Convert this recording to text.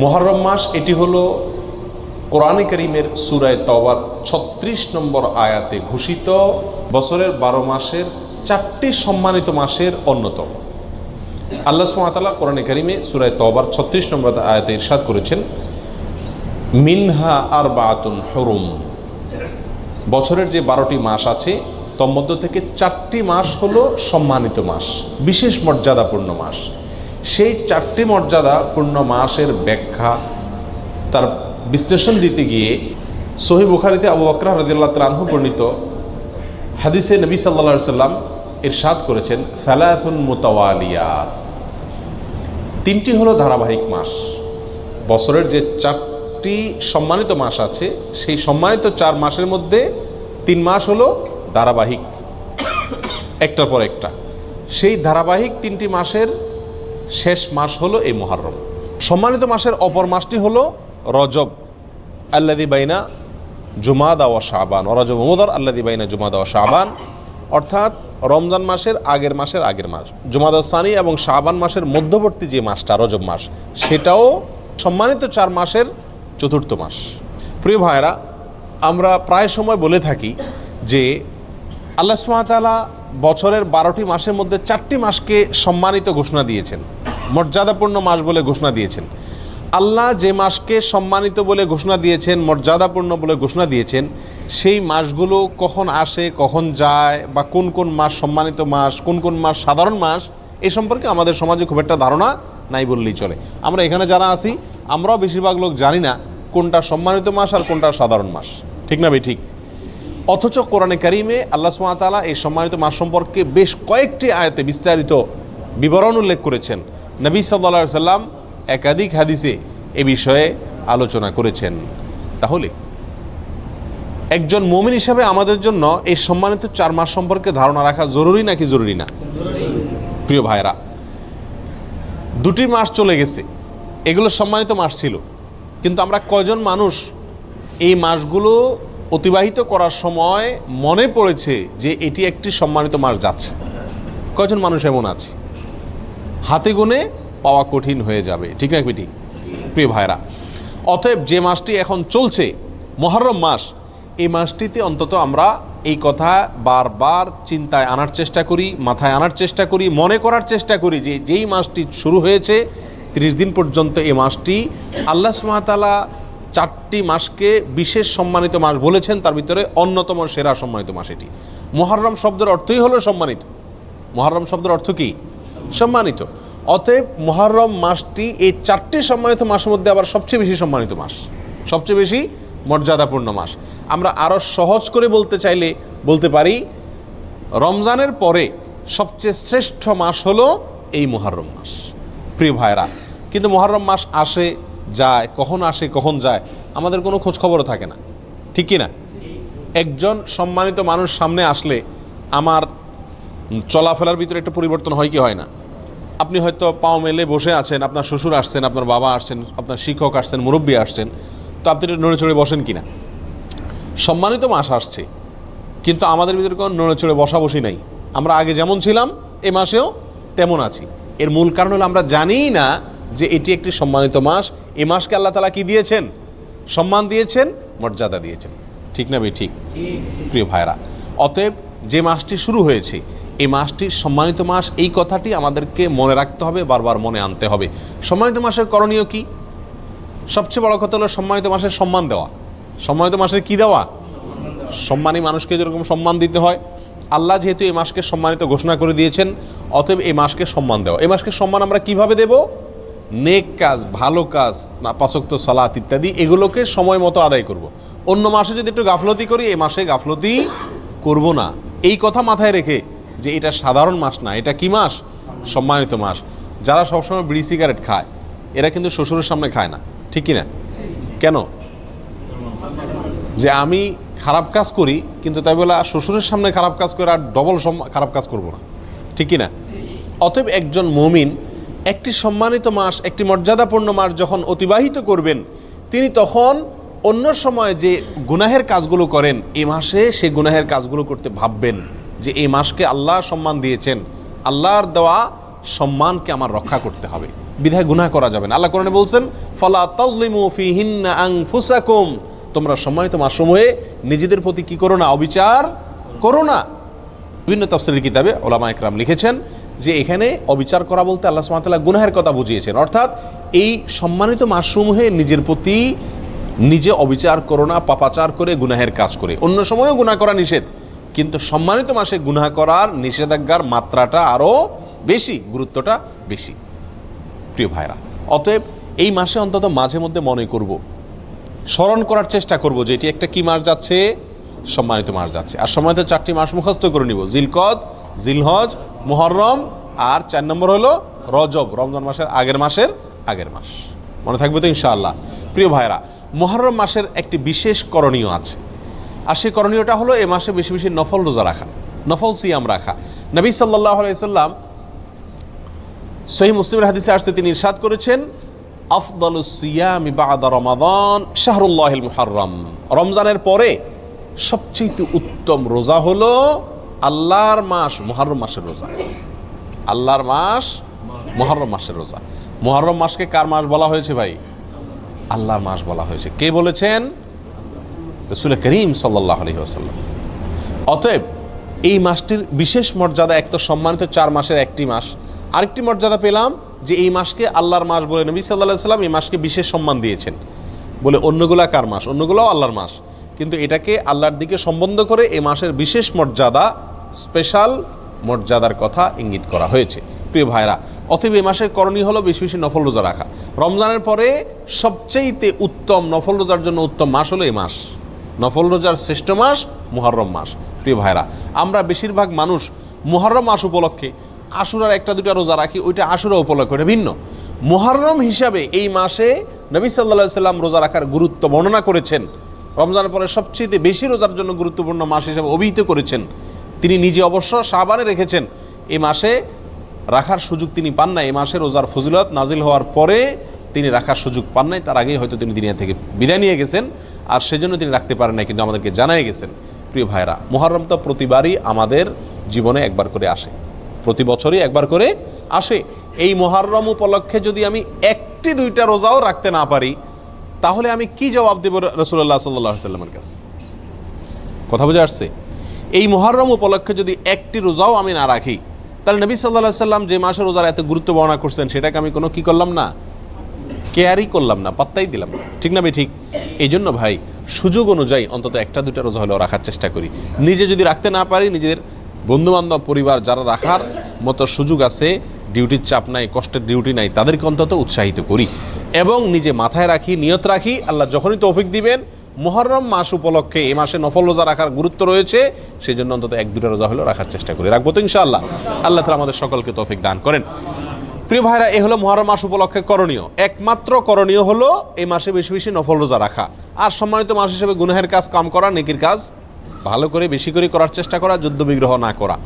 মুহররম মাস এটি হলো কোরআনে কারীমের সূরা তাওবার ৩৬ নম্বর আয়াতে ঘোষিত বছরের ১২ মাসের ৪টি সম্মানিত মাসের অন্যতম। আল্লাহ সুবহানাহু ওয়া তাআলা কোরআনে কারীমে সূরা তাওবার ৩৬ নম্বর আয়াতে ইরশাদ করেছেন, মিনহা আরবাআতুন হুরুম, বছরের যে ১২টি মাস আছে তার মধ্য থেকে ৪টি মাস হলো সম্মানিত মাস, বিশেষ মর্যাদাপূর্ণ মাস। সেই ৪টি মর্যাদাপূর্ণ মাসের ব্যাখ্যা, তার বিশ্লেষণ দিতে গিয়ে সহিহ বুখারীতে আবু বকর রাদিয়াল্লাহু তাআলা আনহু বর্ণিত হাদিসে নবী সাল্লাল্লাহু আলাইহি সাল্লাম ইরশাদ করেছেন, সালাসুন মুতাওয়ালিয়াত, ৩টি হলো ধারাবাহিক মাস। বছরের যে 4টি সম্মানিত মাস আছে সেই সম্মানিত 4 মাসের মধ্যে 3 মাস হলো ধারাবাহিক, একটার পর একটা। সেই ধারাবাহিক 3টি মাসের শেষ মাস হলো এই মুহররম। সম্মানিত মাসের অপর মাসটি হলো রজব, আল্লাযী বাইনা জুমাদা ওয়া শাবান, রজব মুদার আল্লাযী বাইনা জুমাদা ওয়া শাবান, অর্থাৎ রমজান মাসের আগের মাস, জুমাদা সানি এবং শাবান মাসের মধ্যবর্তী যে মাসটা রজব মাস, সেটাও সম্মানিত 4 মাসের চতুর্থ মাস। প্রিয় ভাইরা, আমরা প্রায় সময় বলে থাকি যে আল্লাহ সুবহানাহু ওয়া তাআলা বছরের 12টি মাসের মধ্যে 4টি মাসকে সম্মানিত ঘোষণা দিয়েছেন, মর্যাদাপূর্ণ মাস বলে ঘোষণা দিয়েছেন। আল্লাহ যে মাসকে সম্মানিত বলে ঘোষণা দিয়েছেন, মর্যাদাপূর্ণ বলে ঘোষণা দিয়েছেন, সেই মাসগুলো কখন আসে, কখন যায়, বা কোন কোন মাস সম্মানিত মাস, কোন কোন মাস সাধারণ মাস, এ সম্পর্কে আমাদের সমাজে খুব একটা ধারণা নাই বললেই চলে। আমরা এখানে যারা আছি আমরাও বেশিরভাগ লোক জানি না কোনটা সম্মানিত মাস আর কোনটা সাধারণ মাস, ঠিক না ভাই? ঠিক। অথচ কোরআনে কারীমে আল্লাহ সুবহানাহু ওয়া তাআলা এই সম্মানিত মাস সম্পর্কে বেশ কয়েকটি আয়াতে বিস্তারিত বিবরণ উল্লেখ করেছেন। নবী সাল্লাল্লাহু আলাইহি সাল্লাম একাধিক হাদিসে এ বিষয়ে আলোচনা করেছেন। তাহলে একজন মুমিন হিসাবে আমাদের জন্য এই সম্মানিত 4 মাস সম্পর্কে ধারণা রাখা জরুরি নাকি জরুরি না? প্রিয় ভাইরা, 2টি মাস চলে গেছে, এগুলো সম্মানিত মাস ছিল, কিন্তু আমরা কয়জন মানুষ এই মাসগুলো অতিবাহিত করার সময় মনে পড়েছে যে এটি একটি সম্মানিত মাস যাচ্ছে? কয়জন মানুষ এমন আছে? হাতে গুনে পাওয়া কঠিন হয়ে যাবে, ঠিক না ঠিক? প্রিয় ভাইরা, অতএব যে মাসটি এখন চলছে মুহররম মাস, এই মাসটিতে অন্তত আমরা এই কথা বারবার চিন্তায় আনার চেষ্টা করি, মাথায় আনার চেষ্টা করি, মনে করার চেষ্টা করি যে যেই মাসটি শুরু হয়েছে 30 দিন পর্যন্ত এই মাসটি আল্লাহ সুবহানাহু ওয়া তাআলা 4টি মাসকে বিশেষ সম্মানিত মাস বলেছেন, তার ভিতরে অন্যতম সেরা সম্মানিত মাস এটি। মুহররম শব্দের অর্থই হলো সম্মানিত। মুহররম শব্দের অর্থ কি? সম্মানিত। অতএব মুহররম মাসটি এই 4টি সম্মানিত মাসের মধ্যে আবার সবচেয়ে বেশি সম্মানিত মাস, সবচেয়ে বেশি মর্যাদাপূর্ণ মাস। আমরা আরও সহজ করে বলতে চাইলে বলতে পারি, রমজানের পরে সবচেয়ে শ্রেষ্ঠ মাস হলো এই মুহররম মাস। প্রিয় ভাইরা, কিন্তু মুহররম মাস আসে যায়, কখন আসে কখন যায় আমাদের কোনো খোঁজ খবরও থাকে না, ঠিক কি না? একজন সম্মানিত মানুষ সামনে আসলে আমার চলাফেরার ভিতরে একটা পরিবর্তন হয় কি হয় না? আপনি হয়তো পাও মেলে বসে আছেন, আপনার শ্বশুর আসছেন, আপনার বাবা আসছেন, আপনার শিক্ষক আসছেন, মুরব্বী আসছেন, তো আপনি নড়ে চড়ে বসেন কিনা? সম্মানিত মাস আসছে, কিন্তু আমাদের ভিতরে কোনো নড়ে চড়ে বসা বসি নাই। আমরা আগে যেমন ছিলাম এ মাসেও তেমন আছি। এর মূল কারণ হলো আমরা জানিই না যে এটি একটি সম্মানিত মাস। এই মাসকে আল্লাহ তাআলা কি দিয়েছেন? সম্মান দিয়েছেন, মর্যাদা দিয়েছেন, ঠিক না ভাই? ঠিক। প্রিয় ভাইরা, অতএব যে মাসটি শুরু হয়েছে এই মাসটি সম্মানিত মাস, এই কথাটি আমাদেরকে মনে রাখতে হবে, বারবার মনে আনতে হবে। সম্মানিত মাসের করণীয় কি? সবচেয়ে বড় কথা হলো সম্মানিত মাসের সম্মান দেওয়া। সম্মানিত মাসের কি দেওয়া? সম্মানী মানুষকে যেরকম সম্মান দিতে হয়, আল্লাহ যেহেতু এই মাসকে সম্মানিত ঘোষণা করে দিয়েছেন, অতএব এই মাসকে সম্মান দেওয়া। এই মাসকে সম্মান আমরা কিভাবে দেব? নেক কাজ, ভালো কাজ, 5 ওয়াক্ত সালাত ইত্যাদি, এগুলোকে সময় মতো আদায় করব। অন্য মাসে যদি একটু গাফলতি করি, এই মাসে গাফলতি করব না। এই কথা মাথায় রেখে যে এটা সাধারণ মাস না, এটা কি মাস? সম্মানিত মাস। যারা সবসময় বিড়ি সিগারেট খায় এরা কিন্তু শ্বশুরের সামনে খায় না, ঠিক কি না? কেন? যে আমি খারাপ কাজ করি, কিন্তু তাই বলে শ্বশুরের সামনে খারাপ কাজ করে আর ডবল খারাপ কাজ করব না, ঠিক কি না? অতএব একজন মুমিন একটি সম্মানিত মাস, একটি মর্যাদাপূর্ণ মাস যখন অতিবাহিত করবেন, তিনি তখন অন্য সময় যে গুনাহের কাজগুলো করেন এই মাসে সেই গুনাহের কাজগুলো করতে ভাববেন যে এই মাসকে আল্লাহ সম্মান দিয়েছেন, আল্লাহর দেওয়া সম্মানকে আমার রক্ষা করতে হবে। বিধায় গুনাহ করা যাবে না। আল্লাহ কোরআনে বলছেন ফালা তাজলিমু ফিহিন্না আনফুসাকুম, তোমরা সম্মানিত মাসসমূহে নিজেদের প্রতি কি করো না, অবিচার করো না। বিভিন্ন তাফসীরের কিতাবে উলামা ইকরাম লিখেছেন যে এখানে অবিচার করা বলতে আল্লাহ সুবহানাহু ওয়া তাআলা গুনাহের কথা বুঝিয়েছেন, অর্থাৎ এই সম্মানিত মাসসমূহে নিজের প্রতি নিজে অবিচার করো না, পাপাচার করে গুনাহের কাজ করে। অন্য সময়ও গুনাহ করা নিষেধ, কিন্তু সম্মানিত মাসে গুনাহ করার নিষেধাজ্ঞার মাত্রাটা আরও বেশি, গুরুত্বটা বেশি। প্রিয় ভাইরা, অতএব এই মাসে অন্তত মাঝে মধ্যে মনে করব, স্মরণ করার চেষ্টা করব যে এটি একটা কি মাস যাচ্ছে, সম্মানিত মাস যাচ্ছে। আর সম্মানিত 4টি মাস মুখস্থ করে নিব, জিলকদ, জিলহজ, মুহররম, আর 4 নম্বর হলো রজব, রমজান মাসের আগের মাস। মনে থাকবে তো ইনশাআল্লাহ? প্রিয় ভাইরা, মুহররম মাসের একটি বিশেষ করণীয় আছে, আর সেই করণীয়টা হলো এ মাসে বেশি বেশি নফল রোজা রাখা, নফল সিয়াম রাখা। নবী সাল্লাল্লাহু আলাইহি সাল্লাম সহিহ মুসলিমের হাদিসে আসছে, তিনি ইরশাদ করেছেন আফদালুস সিয়ামি বা'দা রমাদান শাহরুল্লাহিল মুহাররম, রমজানের পরে সবচেয়ে উত্তম রোজা হলো আল্লাহর মাস মুহররম মাসের রোজা। আল্লাহর মাস মুহররম মাসের রোজা। মুহররম মাসকে কার মাস বলা হয়েছে ভাই? আল্লাহর মাস বলা হয়েছে। কে বলেছেন? রাসূল করিম সাল্লাল্লাহু আলাইহি ওয়াসাল্লাম। অতএব এই মাসটির বিশেষ মর্যাদা, এক তো সম্মানিত 4 মাসের একটি মাস, আরেকটি মর্যাদা পেলাম যে এই মাসকে আল্লাহর মাস বলে নবী সাল্লাল্লাহু আলাইহি ওয়াসাল্লাম এই মাসকে বিশেষ সম্মান দিয়েছেন। বলে অন্যগুলা কার মাস? অন্যগুলাও আল্লাহর মাস, কিন্তু এটাকে আল্লাহর দিকে সম্বন্ধ করে এই মাসের বিশেষ মর্যাদা, স্পেশাল মর্যাদার কথা ইঙ্গিত করা হয়েছে। প্রিয় ভাইরা, অতএব এই মাসের করণীয় হলো বেশি বেশি নফল রোজা রাখা। রমজানের পরে সবচেয়ে উত্তম নফল রোজার জন্য উত্তম মাস হলো এই মাস, নফল রোজার শ্রেষ্ঠ মাস মুহররম মাস। প্রিয় ভাইরা, আমরা বেশিরভাগ মানুষ মুহররম মাস উপলক্ষে আশুরার 1-2 রোজা রাখি, ওইটা আশুরা উপলক্ষে, ওইটা ভিন্ন। মুহররম হিসাবে এই মাসে নবী সাল্লাল্লাহু আলাইহি সাল্লাম রোজা রাখার গুরুত্ব বর্ণনা করেছেন, রমজানের পরে সবচেয়ে বেশি রোজার জন্য গুরুত্বপূর্ণ মাস হিসেবে অভিহিত করেছেন। তিনি নিজে অবশ্য শাবানে রেখেছেন, এই মাসে রাখার সুযোগ তিনি পান নাই। এই মাসে রোজার ফজিলত নাজিল হওয়ার পরে তিনি রাখার সুযোগ পান নাই, তার আগেই হয়তো তিনি দুনিয়া থেকে বিদায় নিয়ে গেছেন, আর সেজন্য তিনি রাখতে পারেন নাই, কিন্তু আমাদেরকে জানাই গেছেন। প্রিয় ভাইরা, মুহররম তো প্রতিবারই আমাদের জীবনে একবার করে আসে, প্রতি বছরই একবার করে আসে। এই মুহররম উপলক্ষে যদি আমি 1-2টা রোজাও রাখতে না পারি, তাহলে আমি কি জবাব দেব রাসূলুল্লাহ সাল্লাল্লাহু আলাইহি ওয়াসাল্লামের কাছে? কথা বুঝে আসছে? এই মুহররম উপলক্ষে যদি 1টি রোজাও আমি না রাখি, তাহলে নবী সাল্লাল্লাহু আলাইহি ওয়াসাল্লাম যে মাসে রোজার এত গুরুত্ব বর্ণনা করছেন, সেটাকে আমি কোনো কি করলাম না, কেয়ারই করলাম না, পাত্তাই দিলাম না। ঠিক না ঠিক? এই জন্য ভাই, সুযোগ অনুযায়ী অন্তত 1-2টা রোজা হলেও রাখার চেষ্টা করি। নিজে যদি রাখতে না পারি, নিজেদের বন্ধুবান্ধব, পরিবার যারা রাখার মতো সুযোগ আছে, ডিউটির চাপ নাই, কষ্টের ডিউটি নাই, তাদেরকে অন্তত উৎসাহিত করি এবং নিজে মাথায় রাখি, নিয়ত রাখি, আল্লাহ যখনই তৌফিক দিবেন মুহররম মাস উপলক্ষে এই মাসে নফল রোজা রাখার গুরুত্ব রয়েছে, সেই জন্য অন্তত 1-2টা রোজা হলেও রাখার চেষ্টা করি। রাখবো তো ইনশাআল্লাহ? আল্লাহ তাআলা আমাদের সকলকে তৌফিক দান করেন। প্রিয় ভাইরা, এ হলো মুহররম মাস উপলক্ষে করণীয়। একমাত্র করণীয় হলো এই মাসে বেশি বেশি নফল রোজা রাখা, আর সম্মানিত মাস হিসেবে গুনাহের কাজ কম করা, নেকির কাজ ভালো করে বেশি করে করার চেষ্টা করা, যুদ্ধ বিগ্রহ না করা।